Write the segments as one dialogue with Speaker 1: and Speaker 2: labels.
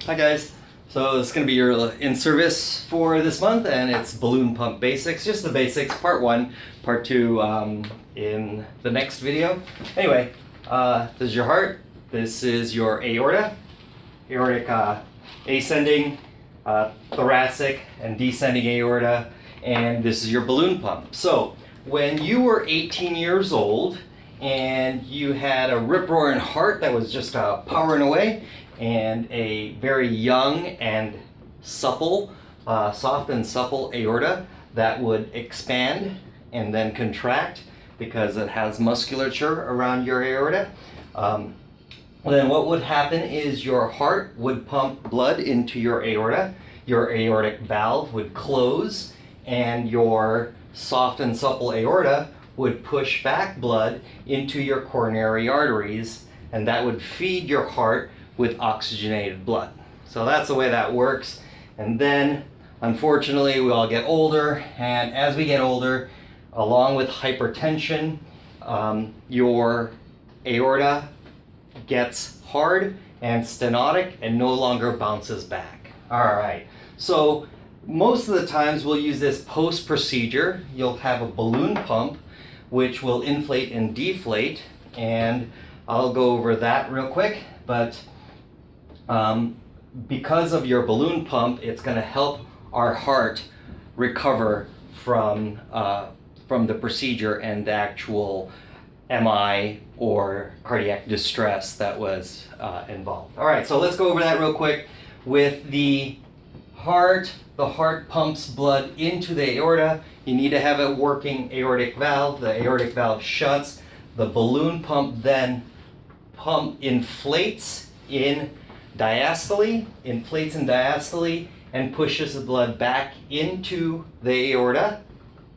Speaker 1: Hi guys. So this is going to be your in-service for this month, and it's balloon pump basics, just the basics, part one, part two in the next video. Anyway, this is your heart, this is your aorta, aortic ascending, thoracic, and descending aorta, and this is your balloon pump. So when you were 18 years old and you had a rip-roaring heart that was just powering away, and a very young and supple, soft and supple aorta that would expand and then contract because it has musculature around your aorta. Then what would happen is your heart would pump blood into your aorta, your aortic valve would close, and your soft and supple aorta would push back blood into your coronary arteries, and that would feed your heart with oxygenated blood. So that's the way that works. And then, unfortunately, we all get older, and as we get older, along with hypertension, your aorta gets hard and stenotic and no longer bounces back. All right, so most of the times we'll use this post-procedure. You'll have a balloon pump which will inflate and deflate, and I'll go over that real quick, but because of your balloon pump, it's going to help our heart recover from the procedure and the actual MI or cardiac distress that was involved. All right, so let's go over that real quick. With the heart pumps blood into the aorta. You need to have a working aortic valve. The aortic valve shuts. The balloon pump then inflates in diastole, and pushes the blood back into the aorta,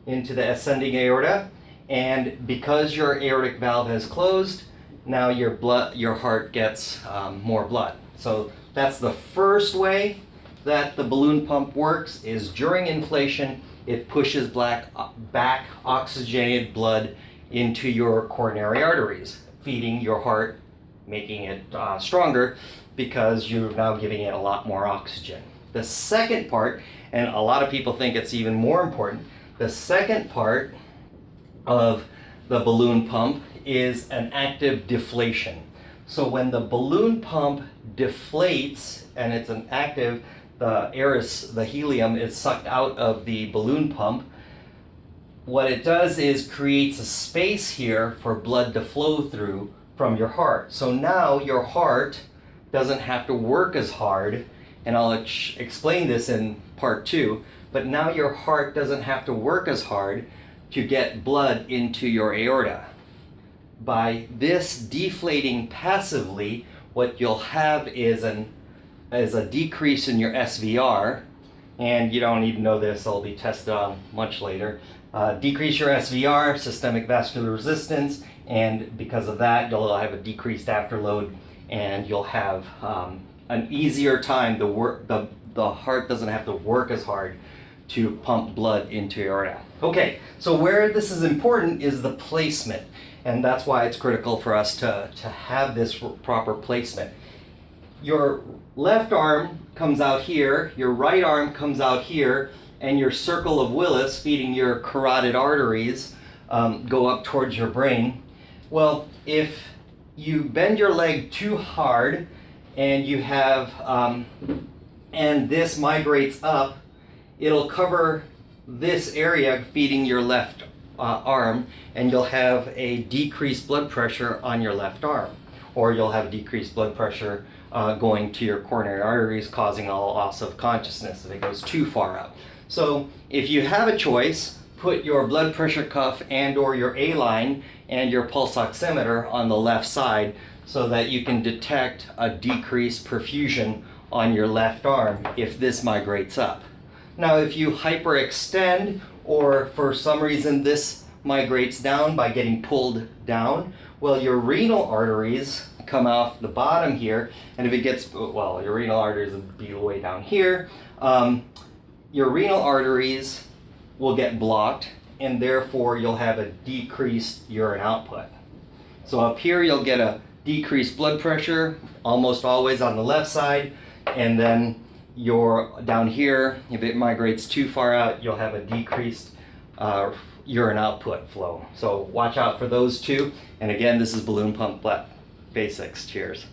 Speaker 1: into the ascending aorta. And because your aortic valve has closed, now your heart gets more blood. So that's the first way that the balloon pump works, is during inflation, it pushes back oxygenated blood into your coronary arteries, feeding your heart, making it stronger, because you're now giving it a lot more oxygen. The second part, and a lot of people think it's even more important, the second part of the balloon pump is an active deflation. So when the balloon pump deflates and it's an active, the helium is sucked out of the balloon pump. What it does is creates a space here for blood to flow through from your heart. So now your heart doesn't have to work as hard, and I'll explain this in part two, but now your heart doesn't have to work as hard to get blood into your aorta. By this deflating passively, what you'll have is a decrease in your SVR, and you don't need to know this, it'll be tested on much later. Decrease your SVR, systemic vascular resistance, and because of that, you'll have a decreased afterload, and you'll have an easier time. The heart doesn't have to work as hard to pump blood into your aorta. Okay, so where this is important is the placement, and that's why it's critical for us to have this proper placement. Your left arm comes out here, your right arm comes out here, and your circle of Willis, feeding your carotid arteries, go up towards your brain. Well, if you bend your leg too hard and you have, and this migrates up, it'll cover this area feeding your left arm, and you'll have a decreased blood pressure on your left arm, or you'll have decreased blood pressure going to your coronary arteries, causing a loss of consciousness if it goes too far up. So if you have a choice, put your blood pressure cuff and or your A-line and your pulse oximeter on the left side so that you can detect a decreased perfusion on your left arm if this migrates up. Now if you hyperextend, or for some reason this migrates down by getting pulled down, well, your renal arteries come off the bottom here, and if it gets, well, your renal arteries will be way down here. Your renal arteries will get blocked, and therefore you'll have a decreased urine output. So up here you'll get a decreased blood pressure, almost always on the left side. And then your down here, if it migrates too far out, you'll have a decreased urine output flow. So watch out for those two. And again, this is balloon pump basics. Cheers.